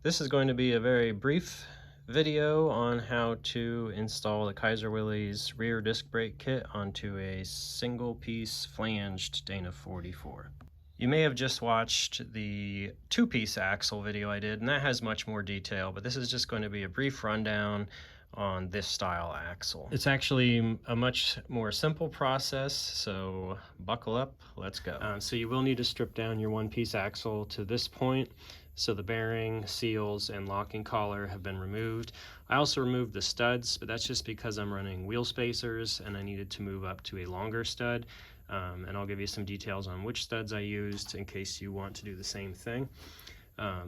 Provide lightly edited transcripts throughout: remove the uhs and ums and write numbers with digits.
This is going to be a very brief video on how to install the Kaiser Willys rear disc brake kit onto a single piece flanged Dana 44. You may have just watched the two-piece axle video I did, and that has much more detail, but this is just going to be a brief rundown on this style axle. It's actually a much more simple process, so buckle up, let's go. So you will need to strip down your one-piece axle to this point. So the bearing, seals, and locking collar have been removed. I also removed the studs, but that's just because I'm running wheel spacers and I needed to move up to a longer stud. And I'll give you some details on which studs I used in case you want to do the same thing.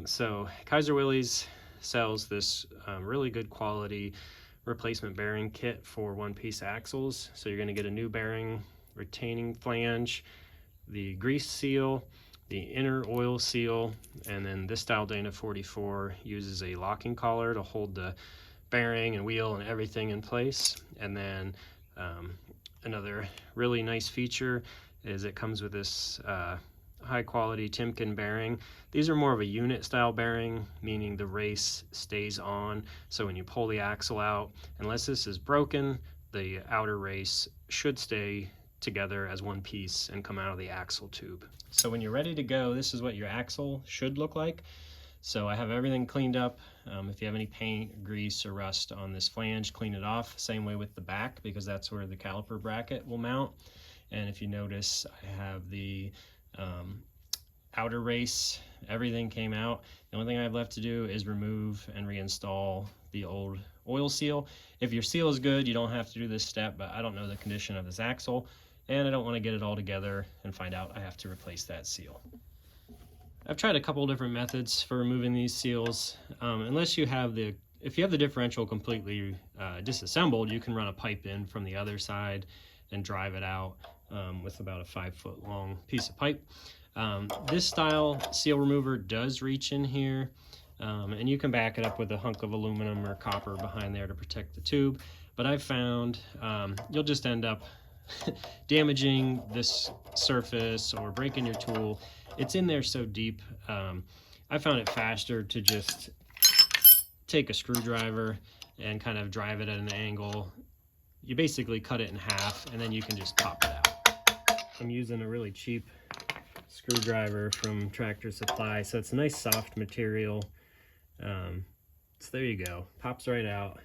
So Kaiser Willys sells this really good quality replacement bearing kit for one-piece axles. So you're going to get a new bearing, retaining flange, the grease seal, the inner oil seal, and then this style Dana 44 uses a locking collar to hold the bearing and wheel and everything in place. And then another really nice feature is it comes with this high quality Timken bearing. These are more of a unit style bearing, meaning the race stays on. So when you pull the axle out, unless this is broken, the outer race should stay together as one piece and come out of the axle tube. So when you're ready to go, this is what your axle should look like. So I have everything cleaned up. If you have any paint, grease, or rust on this flange, clean it off. Same way with the back, because that's where the caliper bracket will mount. And if you notice, I have the outer race, everything came out. The only thing I have left to do is remove and reinstall the old oil seal. If your seal is good, you don't have to do this step, but I don't know the condition of this axle, and I don't want to get it all together and find out I have to replace that seal. I've tried a couple different methods for removing these seals. If you have the differential completely disassembled, you can run a pipe in from the other side and drive it out with about a 5-foot long piece of pipe. This style seal remover does reach in here, and you can back it up with a hunk of aluminum or copper behind there to protect the tube. But I've found you'll just end up damaging this surface or breaking your tool. It's in there so deep. I found it faster to just take a screwdriver and kind of drive it at an angle. You basically cut it in half and then you can just pop it out. I'm using a really cheap screwdriver from Tractor Supply, so it's a nice soft material. So there you go, pops right out.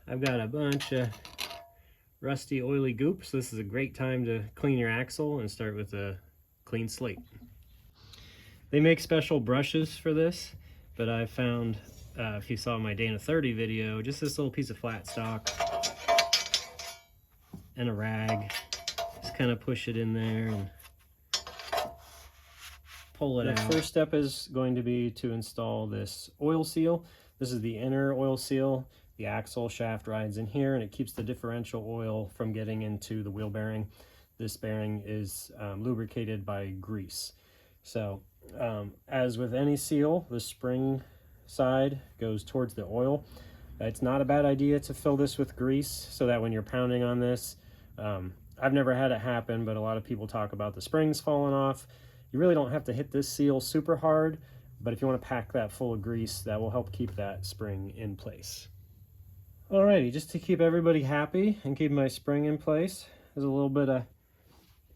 I've got a bunch of rusty oily goop, so this is a great time to clean your axle and start with a clean slate. They make special brushes for this, but I found, if you saw my Dana 30 video, just this little piece of flat stock and a rag. Just kind of push it in there and pull it out. The first step is going to be to install this oil seal. This is the inner oil seal. The axle shaft rides in here and it keeps the differential oil from getting into the wheel bearing. This bearing is lubricated by grease. So as with any seal, the spring side goes towards the oil. It's not a bad idea to fill this with grease so that when you're pounding on this, I've never had it happen, but a lot of people talk about the springs falling off. You really don't have to hit this seal super hard, but if you want to pack that full of grease, that will help keep that spring in place. Alrighty, just to keep everybody happy and keep my spring in place, there's a little bit of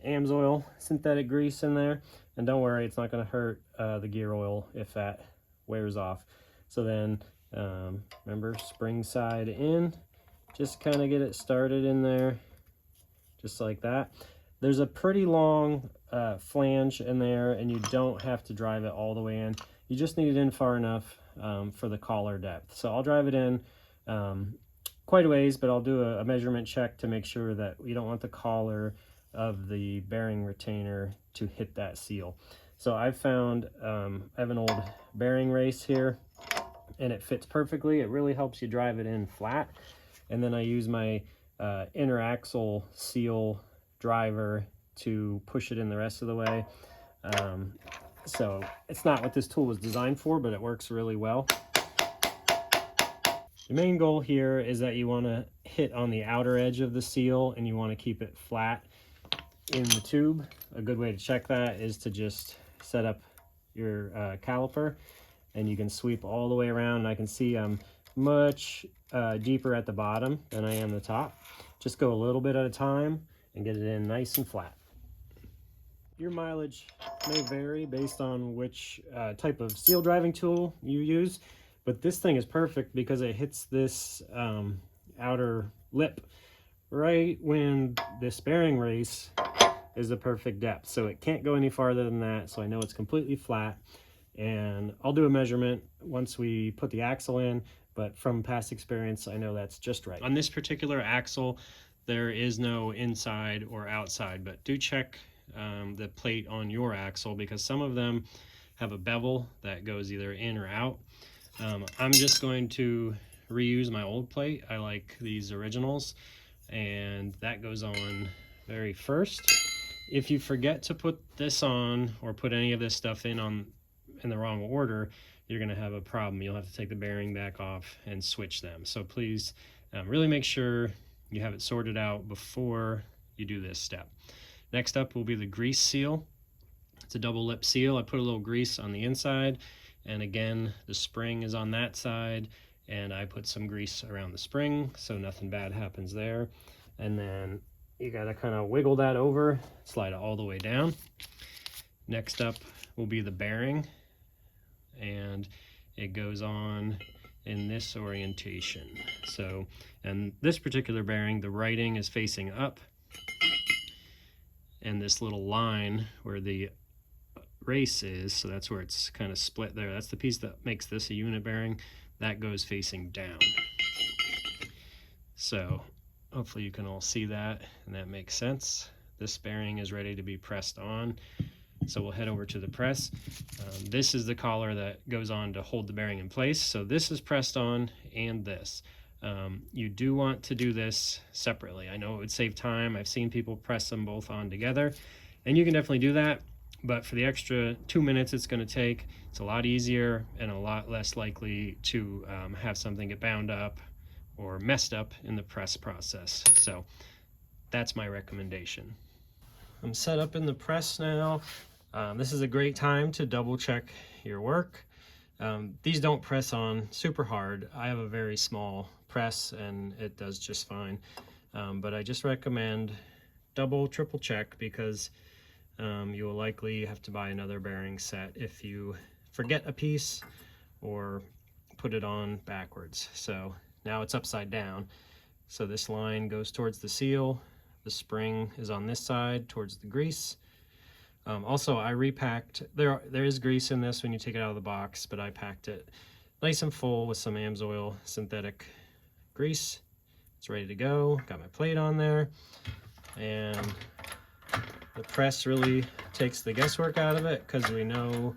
AMSOIL synthetic grease in there. And don't worry, it's not going to hurt the gear oil if that wears off. So then, remember, spring side in, just kind of get it started in there, just like that. There's a pretty long flange in there, and you don't have to drive it all the way in. You just need it in far enough for the collar depth. So I'll drive it in quite a ways, but I'll do a measurement check to make sure that you don't want the collar of the bearing retainer to hit that seal. So I've found, I have an old bearing race here and it fits perfectly. It really helps you drive it in flat. And then I use my inner axle seal driver to push it in the rest of the way. So it's not what this tool was designed for, but it works really well. The main goal here is that you want to hit on the outer edge of the seal and you want to keep it flat in the tube. A good way to check that is to just set up your caliper, and you can sweep all the way around. And I can see I'm much deeper at the bottom than I am the top. Just go a little bit at a time and get it in nice and flat. Your mileage may vary based on which type of seal driving tool you use, but this thing is perfect because it hits this outer lip right when this bearing race is the perfect depth. So it can't go any farther than that, so I know it's completely flat. And I'll do a measurement once we put the axle in, but from past experience, I know that's just right. On this particular axle, there is no inside or outside, but do check the plate on your axle, because some of them have a bevel that goes either in or out. I'm just going to reuse my old plate. I like these originals, and that goes on very first. If you forget to put this on or put any of this stuff in the wrong order, you're going to have a problem. You'll have to take the bearing back off and switch them. So please really make sure you have it sorted out before you do this step. Next up will be the grease seal. It's a double lip seal. I put a little grease on the inside, and again the spring is on that side, and I put some grease around the spring so nothing bad happens there. And then you got to kind of wiggle that over, slide it all the way down. Next up will be the bearing, and it goes on in this orientation. So, and this particular bearing, the writing is facing up, and this little line where the race is, so that's where it's kind of split there, that's the piece that makes this a unit bearing, that goes facing down. So hopefully you can all see that and that makes sense. This bearing is ready to be pressed on, so we'll head over to the press. This is the collar that goes on to hold the bearing in place, so this is pressed on, and this. You do want to do this separately. I know it would save time. I've seen people press them both on together, and you can definitely do that, but for the extra 2 minutes it's going to take, it's a lot easier and a lot less likely to have something get bound up or messed up in the press process. So that's my recommendation. I'm set up in the press now. This is a great time to double check your work. These don't press on super hard. I have a very small press and it does just fine. But I just recommend double, triple check, because you will likely have to buy another bearing set if you forget a piece or put it on backwards. So now it's upside down. So this line goes towards the seal. The spring is on this side towards the grease. Also, I repacked, there is grease in this when you take it out of the box, but I packed it nice and full with some AMSOIL synthetic grease. It's ready to go. Got my plate on there, and the press really takes the guesswork out of it because we know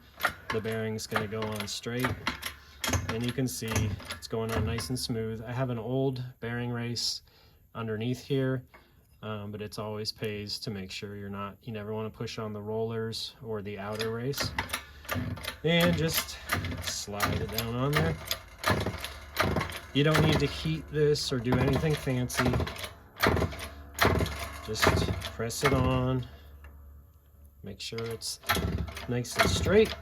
the bearing's going to go on straight, and you can see it's going on nice and smooth. I have an old bearing race underneath here, but it's always pays to make sure you never want to push on the rollers or the outer race. And just slide it down on there. You don't need to heat this or do anything fancy. Just press it on. Make sure it's nice and straight.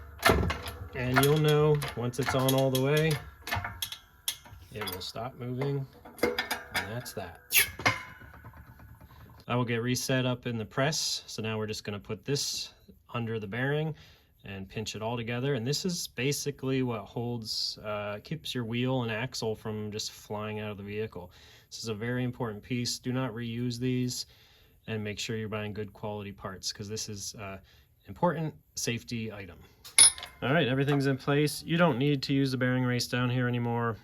And you'll know once it's on all the way, it will stop moving. And that's that. I will get reset up in the press. So now we're just going to put this under the bearing and pinch it all together. And this is basically what holds, keeps your wheel and axle from just flying out of the vehicle. This is a very important piece. Do not reuse these, and make sure you're buying good quality parts, because this is an important safety item. All right, everything's in place. You don't need to use the bearing race down here anymore,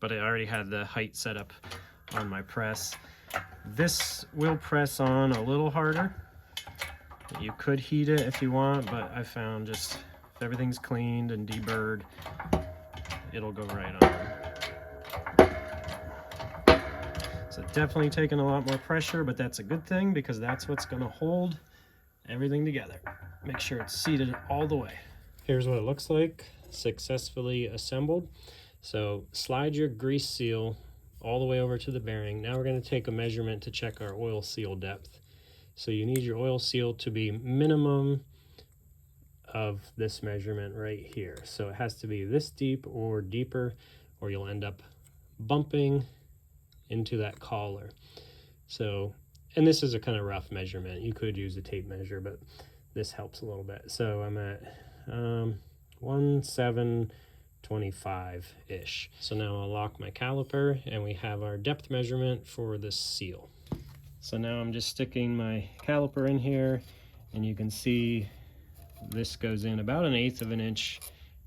but I already had the height set up on my press. This will press on a little harder. You could heat it if you want, but I found just if everything's cleaned and deburred, it'll go right on. So definitely taking a lot more pressure, but that's a good thing because that's what's going to hold everything together. Make sure it's seated all the way. Here's what it looks like, successfully assembled. So slide your grease seal all the way over to the bearing. Now we're going to take a measurement to check our oil seal depth. So you need your oil seal to be minimum of this measurement right here. So it has to be this deep or deeper, or you'll end up bumping into that collar. So, and this is a kind of rough measurement. You could use a tape measure, but this helps a little bit. So I'm at 1/725-ish. So now I'll lock my caliper and we have our depth measurement for the seal. So now I'm just sticking my caliper in here, and you can see this goes in about 1/8 of an inch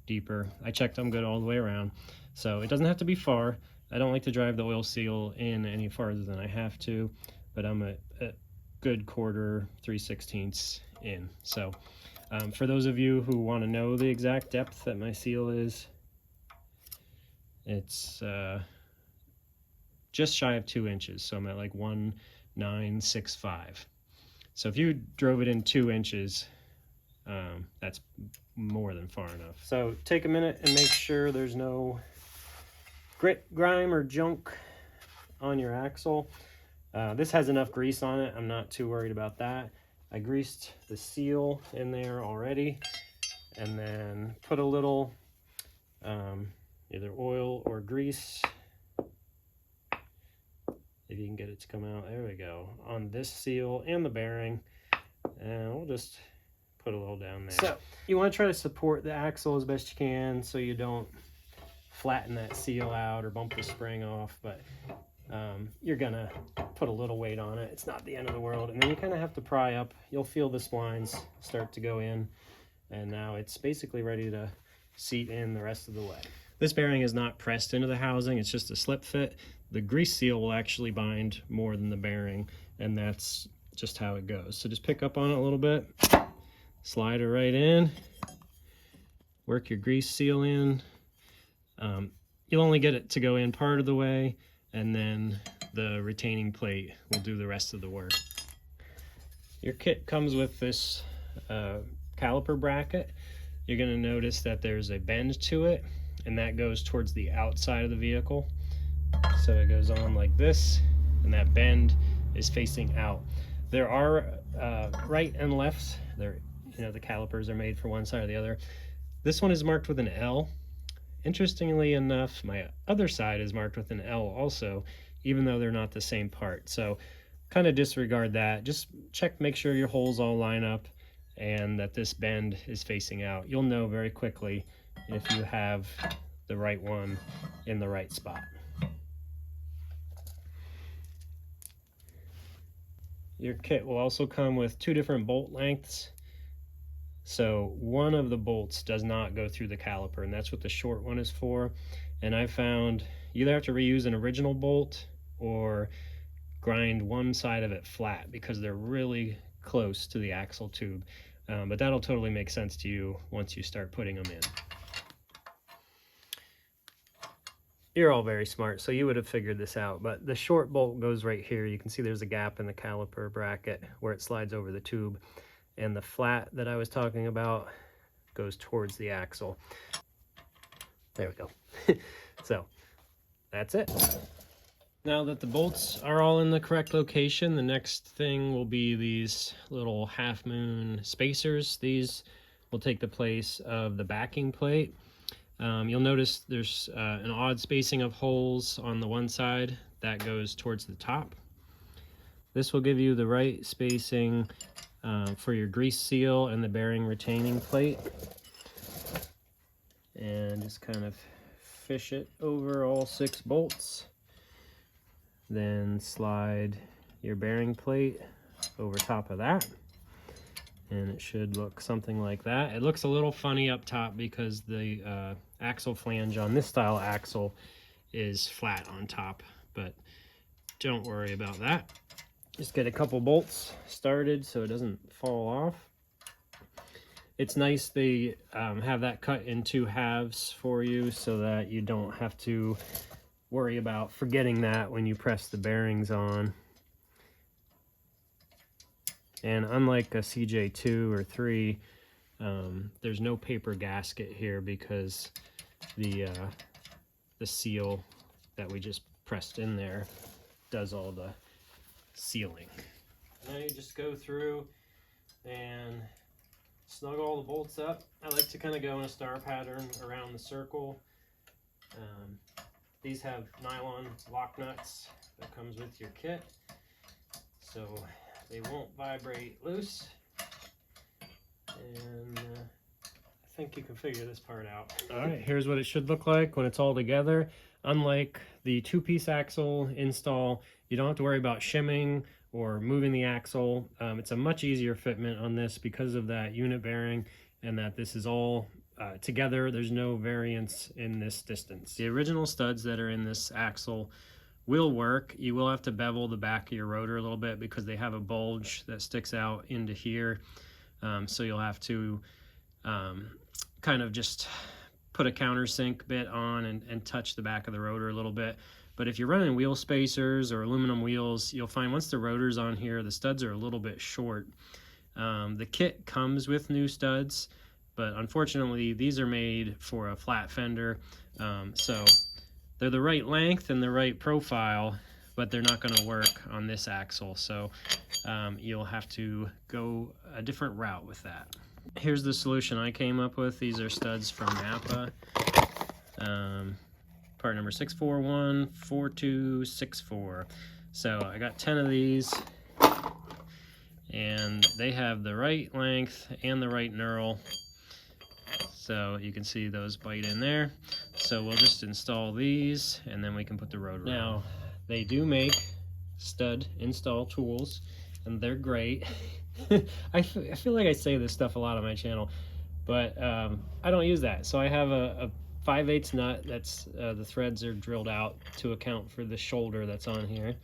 deeper. I checked I'm good all the way around. So it doesn't have to be far. I don't like to drive the oil seal in any farther than I have to, but I'm a good 1/4, 3/16 in. So for those of you who want to know the exact depth that my seal is, it's just shy of 2 inches. So I'm at like 1,965. So if you drove it in 2 inches, that's more than far enough. So take a minute and make sure there's no grit, grime, or junk on your axle. This has enough grease on it. I'm not too worried about that. I greased the seal in there already, and then put a little either oil or grease, if you can get it to come out, there we go, on this seal and the bearing, and we'll just put a little down there. So you want to try to support the axle as best you can so you don't flatten that seal out or bump the spring off, but you're gonna put a little weight on it. It's not the end of the world. And then you kind of have to pry up. You'll feel the splines start to go in, and now it's basically ready to seat in the rest of the way. This bearing is not pressed into the housing, it's just a slip fit. The grease seal will actually bind more than the bearing, and that's just how it goes. So just pick up on it a little bit, slide it right in, work your grease seal in. You'll only get it to go in part of the way, and then the retaining plate will do the rest of the work. Your kit comes with this caliper bracket. You're going to notice that there's a bend to it, and that goes towards the outside of the vehicle. So it goes on like this, and that bend is facing out. There are right and left. There, the calipers are made for one side or the other. This one is marked with an L. Interestingly enough, my other side is marked with an L also, even though they're not the same part. So kind of disregard that. Just check, make sure your holes all line up and that this bend is facing out. You'll know very quickly if you have the right one in the right spot. Your kit will also come with 2 different bolt lengths. So one of the bolts does not go through the caliper, and that's what the short one is for. And I found you either have to reuse an original bolt or grind one side of it flat because they're really close to the axle tube. But that'll totally make sense to you once you start putting them in. You're all very smart, so you would have figured this out, but the short bolt goes right here. You can see there's a gap in the caliper bracket where it slides over the tube, and the flat that I was talking about goes towards the axle. There we go. So that's it. Now that the bolts are all in the correct location, the next thing will be these little half moon spacers. These will take the place of the backing plate. You'll notice there's an odd spacing of holes on the one side that goes towards the top. This will give you the right spacing for your grease seal and the bearing retaining plate. And just kind of fish it over all 6 bolts. Then slide your bearing plate over top of that. And it should look something like that. It looks a little funny up top because the axle flange on this style axle is flat on top, but don't worry about that. Just get a couple bolts started so it doesn't fall off. It's nice they have that cut in 2 halves for you so that you don't have to worry about forgetting that when you press the bearings on. And unlike a CJ2 or 3, there's no paper gasket here because the seal that we just pressed in there does all the sealing. Now you just go through and snug all the bolts up. I like to kind of go in a star pattern around the circle. These have nylon lock nuts that comes with your kit, so they won't vibrate loose. And I think you can figure this part out. All right, here's what it should look like when it's all together. Unlike the two-piece axle install, you don't have to worry about shimming or moving the axle. It's a much easier fitment on this because of that unit bearing and that this is all together. There's no variance in this distance. The original studs that are in this axle will work. You will have to bevel the back of your rotor a little bit because they have a bulge that sticks out into here. So you'll have to kind of just put a countersink bit on and touch the back of the rotor a little bit. But if you're running wheel spacers or aluminum wheels, you'll find once the rotor's on here, the studs are a little bit short. The kit comes with new studs, but unfortunately these are made for a flat fender. So they're the right length and the right profile, but they're not going to work on this axle. So you'll have to go a different route with that. Here's the solution I came up with. These are studs from Napa. Part number 6414264. So I got 10 of these, and they have the right length and the right knurl. So you can see those bite in there. So we'll just install these, and then we can put the rotor on. Now, they do make stud install tools, and they're great. I feel like I say this stuff a lot on my channel, but I don't use that. So I have a 5/8 nut that's the threads are drilled out to account for the shoulder that's on here.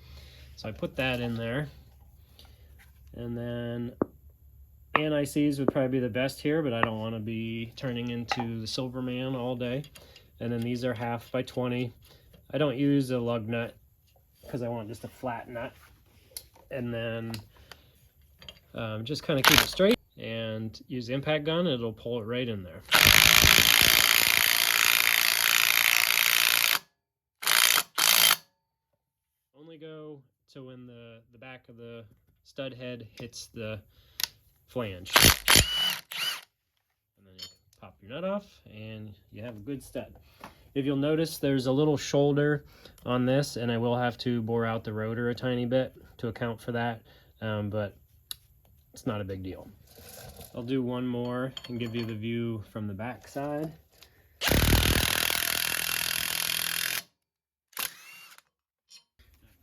So I put that in there, and then anti-seize would probably be the best here, but I don't want to be turning into the Silverman all day. And then these are 1/2 by 20. I don't use a lug nut because I want just a flat nut. And then just kind of keep it straight and use the impact gun, and it'll pull it right in there. Only go to when the back of the stud head hits the flange. And then you pop your nut off and you have a good stud. If you'll notice, there's a little shoulder on this, and I will have to bore out the rotor a tiny bit to account for that, but it's not a big deal. I'll do one more and give you the view from the back side.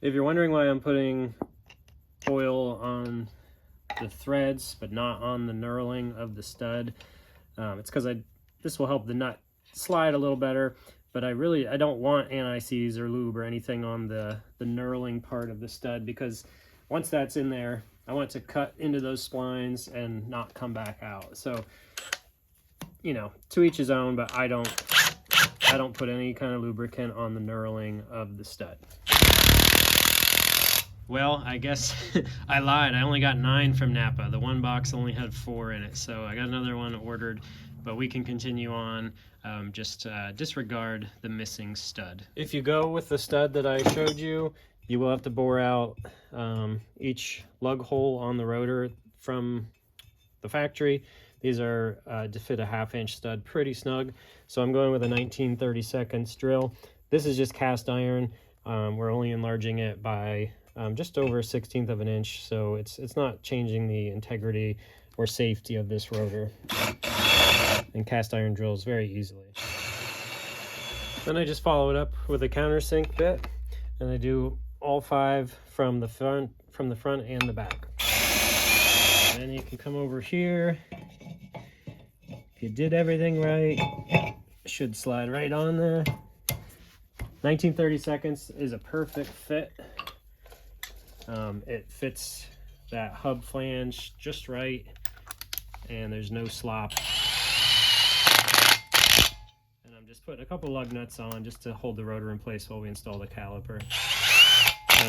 If you're wondering why I'm putting oil on the threads but not on the knurling of the stud, it's because this will help the nut slide a little better, but I don't want anti-seize or lube or anything on the knurling part of the stud, because once that's in there, I want it to cut into those splines and not come back out. So, you know, to each his own, but I don't put any kind of lubricant on the knurling of the stud. Well, I guess I lied. I only got 9 from Napa. The one box only had 4 in it, so I got another one ordered, but we can continue on. Just disregard the missing stud. If you go with the stud that I showed you, you will have to bore out each lug hole on the rotor from the factory. These are to fit a 1/2 inch stud pretty snug. So I'm going with a 19/32 drill. This is just cast iron. We're only enlarging it by just over 1/16 of an inch, so it's not changing the integrity or safety of this rotor. And cast iron drills very easily. Then I just follow it up with a countersink bit, and I do all 5 from the front and the back. And then you can come over here. If you did everything right, it should slide right on there. 19/32 is a perfect fit. It fits that hub flange just right, and there's no slop. And I'm just putting a couple lug nuts on just to hold the rotor in place while we install the caliper.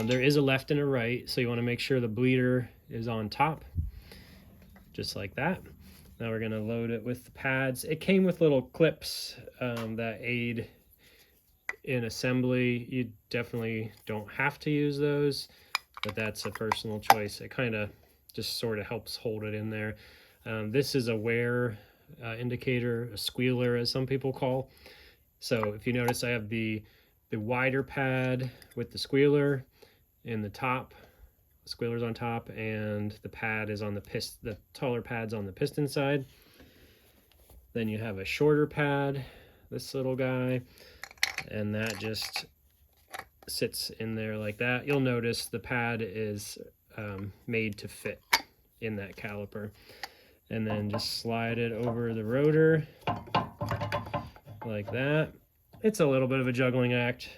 There is a left and a right, so you want to make sure the bleeder is on top, just like that. Now we're going to load it with the pads. It came with little clips that aid in assembly. You definitely don't have to use those, but that's a personal choice. It kind of just sort of helps hold it in there. This is a wear indicator, a squealer as some people call. So if you notice, I have the wider pad with the squealer in the top, the squealer's on top, and the pad is on the taller pad's on the piston side. Then you have a shorter pad, this little guy, and that just sits in there like that. You'll notice the pad is made to fit in that caliper. And then just slide it over the rotor like that. It's a little bit of a juggling act.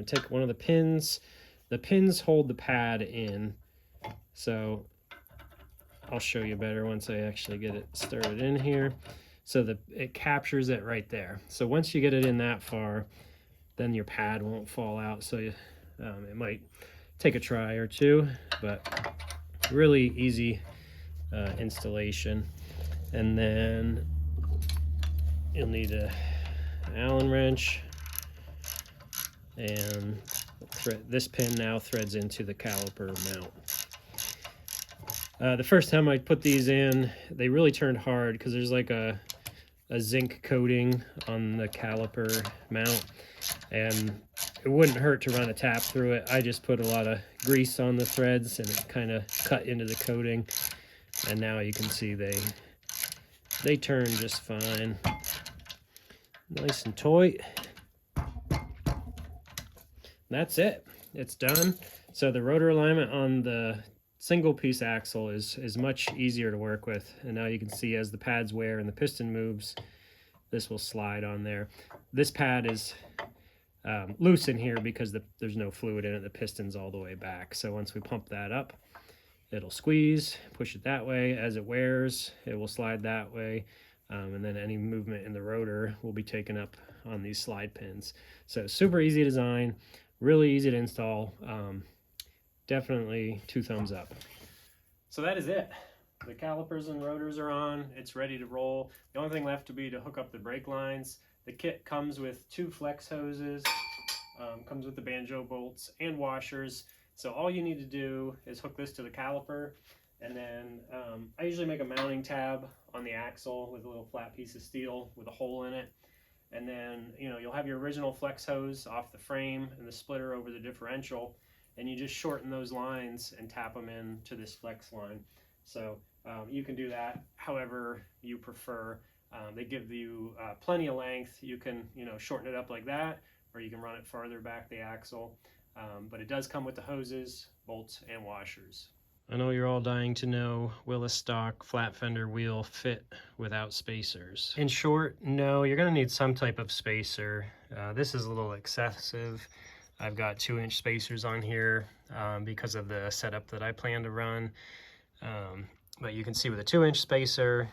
Take one of the pins. The pins hold the pad in, so I'll show you better once I actually get it started in here. So it captures it right there. So once you get it in that far, then your pad won't fall out. So it might take a try or two, but really easy installation. And then you'll need an Allen wrench, and this pin now threads into the caliper mount. The first time I put these in, they really turned hard because there's like a zinc coating on the caliper mount, and it wouldn't hurt to run a tap through it. I just put a lot of grease on the threads and it kind of cut into the coating, and now you can see they turn just fine. Nice and tight. That's it. It's done. So the rotor alignment on the single piece axle is much easier to work with. And now you can see as the pads wear and the piston moves, this will slide on there. This pad is loose in here because there's no fluid in it. The piston's all the way back. So once we pump that up, it'll squeeze, push it that way. As it wears, it will slide that way. And then any movement in the rotor will be taken up on these slide pins. So super easy design, really easy to install. Definitely 2 thumbs up. So that is it. The calipers and rotors are on. It's ready to roll. The only thing left to be to hook up the brake lines. The kit comes with 2 flex hoses, comes with the banjo bolts and washers. So all you need to do is hook this to the caliper, and then I usually make a mounting tab on the axle with a little flat piece of steel with a hole in it. And then you'll have your original flex hose off the frame and the splitter over the differential, and you just shorten those lines and tap them in to this flex line. So you can do that however you prefer. They give you plenty of length. You can shorten it up like that, or you can run it farther back the axle. But it does come with the hoses, bolts, and washers. I know you're all dying to know, will a stock flat fender wheel fit without spacers? In short, no, you're going to need some type of spacer. This is a little excessive. I've got 2-inch spacers on here because of the setup that I plan to run. But you can see with a 2-inch spacer,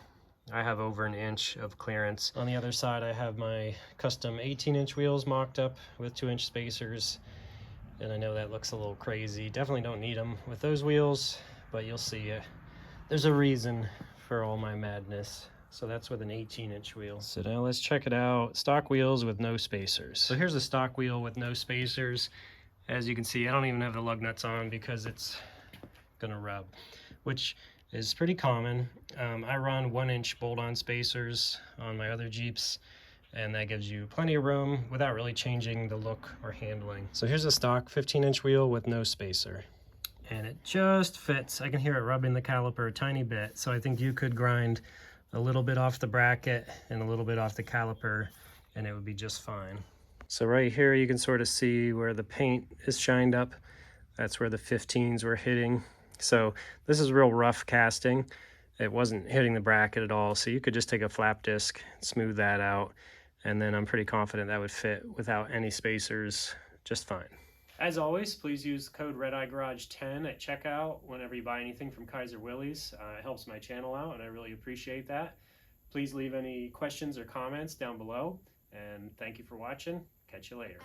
I have over 1 inch of clearance. On the other side, I have my custom 18-inch wheels mocked up with 2-inch spacers. And I know that looks a little crazy. Definitely don't need them with those wheels, but you'll see there's a reason for all my madness. So that's with an 18-inch wheel. So now let's check it out. Stock wheels with no spacers. So here's a stock wheel with no spacers. As you can see, I don't even have the lug nuts on because it's gonna rub, which is pretty common. I run 1-inch bolt-on spacers on my other Jeeps, and that gives you plenty of room without really changing the look or handling. So here's a stock 15-inch wheel with no spacer. And it just fits. I can hear it rubbing the caliper a tiny bit, so I think you could grind a little bit off the bracket and a little bit off the caliper, and it would be just fine. So right here you can sort of see where the paint is shined up. That's where the 15s were hitting. So this is real rough casting. It wasn't hitting the bracket at all, so you could just take a flap disc, smooth that out, and then I'm pretty confident that would fit without any spacers just fine. As always, please use code RedEyeGarage10 at checkout whenever you buy anything from Kaiser Willys. It helps my channel out, and I really appreciate that. Please leave any questions or comments down below, and thank you for watching. Catch you later.